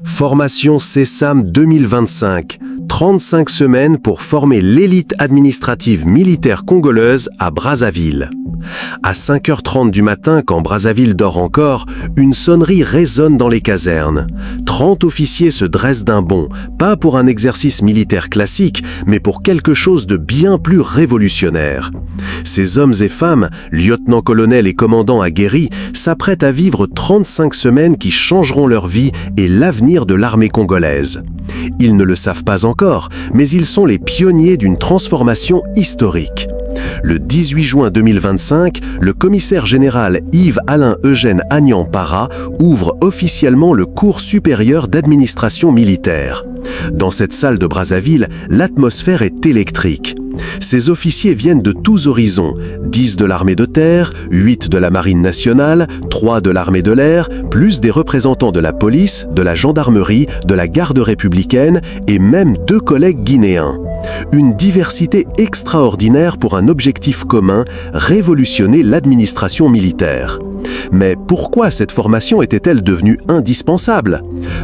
Formation CESAM 2025. 35 semaines pour former l'élite administrative militaire congolaise à Brazzaville. À 5h30 du matin, quand Brazzaville dort encore, une sonnerie résonne dans les casernes. 30 officiers se dressent d'un bond, pas pour un exercice militaire classique, mais pour quelque chose de bien plus révolutionnaire. Ces hommes et femmes, lieutenants-colonels et commandants aguerris, s'apprêtent à vivre 35 semaines qui changeront leur vie et l'avenir de l'armée congolaise. Ils ne le savent pas encore, mais ils sont les pionniers d'une transformation historique. Le 18 juin 2025, le commissaire général Yves-Alain-Eugène Agnan-Para ouvre officiellement le cours supérieur d'administration militaire. Dans cette salle de Brazzaville, l'atmosphère est électrique. Ces officiers viennent de tous horizons, 10 de l'armée de terre, 8 de la marine nationale, 3 de l'armée de l'air, plus des représentants de la police, de la gendarmerie, de la garde républicaine et même 2 collègues guinéens. Une diversité extraordinaire pour un objectif commun, révolutionner l'administration militaire. Mais pourquoi cette formation était-elle devenue indispensable?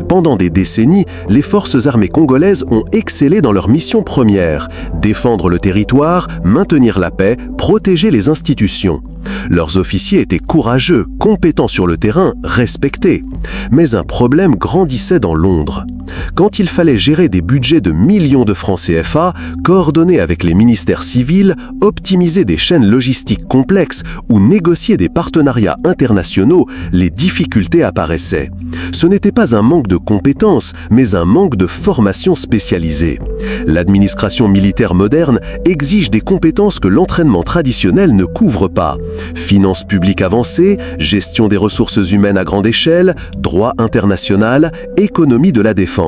Pendant des décennies, les forces armées congolaises ont excellé dans leur mission première, défendre le territoire, maintenir la paix, protéger les institutions. Leurs officiers étaient courageux, compétents sur le terrain, respectés. Mais un problème grandissait dans l'ombre. Quand il fallait gérer des budgets de millions de francs CFA, coordonner avec les ministères civils, optimiser des chaînes logistiques complexes ou négocier des partenariats internationaux, les difficultés apparaissaient. Ce n'était pas un manque de compétences, mais un manque de formation spécialisée. L'administration militaire moderne exige des compétences que l'entraînement traditionnel ne couvre pas. Finances publiques avancées, gestion des ressources humaines à grande échelle, droit international, économie de la défense.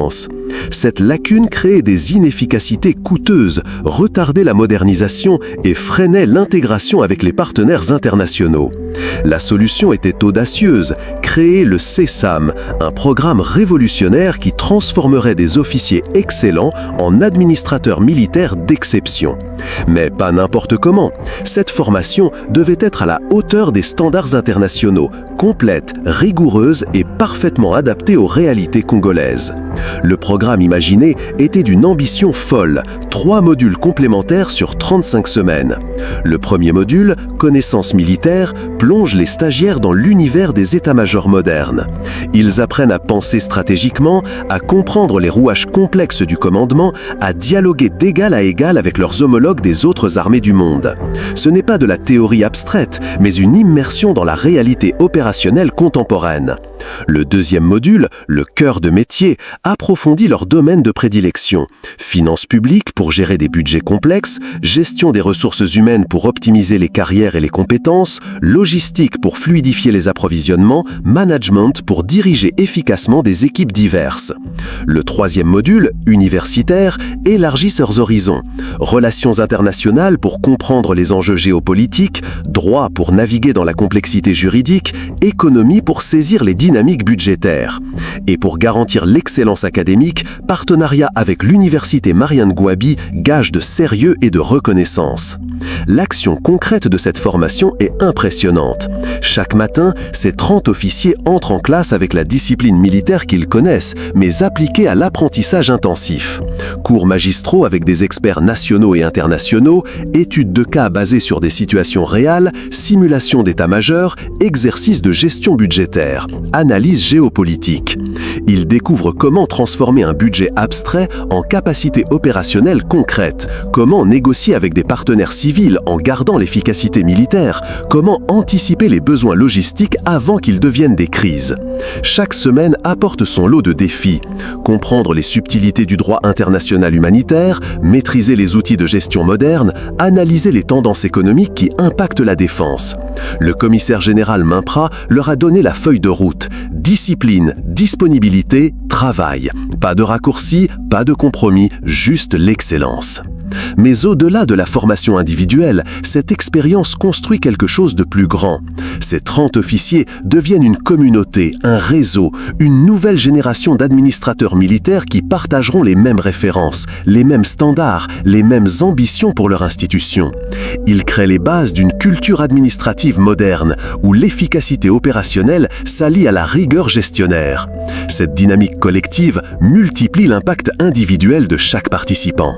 Cette lacune créait des inefficacités coûteuses, retardait la modernisation et freinait l'intégration avec les partenaires internationaux. La solution était audacieuse, créer le CESAM, un programme révolutionnaire qui transformerait des officiers excellents en administrateurs militaires d'exception. Mais pas n'importe comment. Cette formation devait être à la hauteur des standards internationaux, complète, rigoureuse et parfaitement adaptée aux réalités congolaises. Le programme imaginé était d'une ambition folle, 3 modules complémentaires sur 35 semaines. Le premier module, connaissances militaires, plonge les stagiaires dans l'univers des états-majors modernes. Ils apprennent à penser stratégiquement, à comprendre les rouages complexes du commandement, à dialoguer d'égal à égal avec leurs homologues des autres armées du monde. Ce n'est pas de la théorie abstraite, mais une immersion dans la réalité opérationnelle contemporaine. Le deuxième module, le cœur de métier, approfondit leur domaine de prédilection. Finances publiques pour gérer des budgets complexes, gestion des ressources humaines pour optimiser les carrières et les compétences, logistique pour fluidifier les approvisionnements, management pour diriger efficacement des équipes diverses. Le troisième module, universitaire, élargit leurs horizons. Relations internationales pour comprendre les enjeux géopolitiques, droit pour naviguer dans la complexité juridique, économie pour saisir les dynamiques budgétaires. Et pour garantir l'excellence académique, partenariat avec l'université Marianne Gouabi, gage de sérieux et de reconnaissance. L'action concrète de cette formation est impressionnante. Chaque matin, ces 30 officiers entrent en classe avec la discipline militaire qu'ils connaissent, mais appliquée à l'apprentissage intensif. Cours magistraux avec des experts nationaux et internationaux, études de cas basées sur des situations réelles, simulation d'état-major, exercices de gestion budgétaire, analyse géopolitique. Ils découvrent comment transformer un budget abstrait en capacité opérationnelle concrète, comment négocier avec des partenaires civils en gardant l'efficacité militaire, comment anticiper les besoins logistiques avant qu'ils deviennent des crises. Chaque semaine apporte son lot de défis. Comprendre les subtilités du droit international humanitaire, maîtriser les outils de gestion modernes, analyser les tendances économiques qui impactent la défense. Le commissaire général Mainpra leur a donné la feuille de route. Discipline, disponibilité, travail. Pas de raccourcis, pas de compromis, juste l'excellence. Mais au-delà de la formation individuelle, cette expérience construit quelque chose de plus grand. Ces 30 officiers deviennent une communauté, un réseau, une nouvelle génération d'administrateurs militaires qui partageront les mêmes références, les mêmes standards, les mêmes ambitions pour leur institution. Ils créent les bases d'une culture administrative moderne, où l'efficacité opérationnelle s'allie à la rigueur gestionnaire. Cette dynamique collective multiplie l'impact individuel de chaque participant.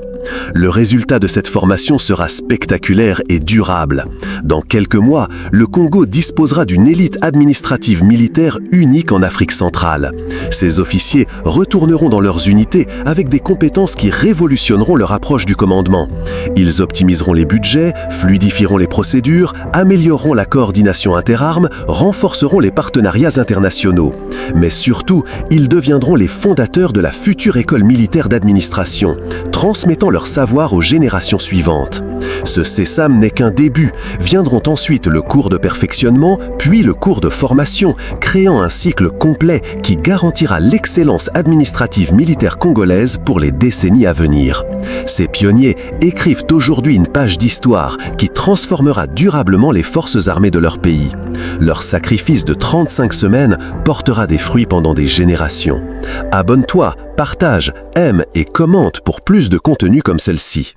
Le résultat de cette formation sera spectaculaire et durable. Dans quelques mois, le Congo disposera d'une élite administrative militaire unique en Afrique centrale. Ces officiers retourneront dans leurs unités avec des compétences qui révolutionneront leur approche du commandement. Ils optimiseront les budgets, fluidifieront les procédures, amélioreront la coordination interarmes, renforceront les partenariats internationaux. Mais surtout, ils deviendront les fondateurs de la future école militaire d'administration, transmettant leur savoir aux générations suivantes. Ce CESAM n'est qu'un début. Viendront ensuite le cours de perfectionnement, puis le cours de formation, créant un cycle complet qui garantira l'excellence administrative militaire congolaise pour les décennies à venir. Ces pionniers écrivent aujourd'hui une page d'histoire qui transformera durablement les forces armées de leur pays. Leur sacrifice de 35 semaines portera des fruits pendant des générations. Abonne-toi, partage, aime et commente pour plus de contenu comme celle-ci.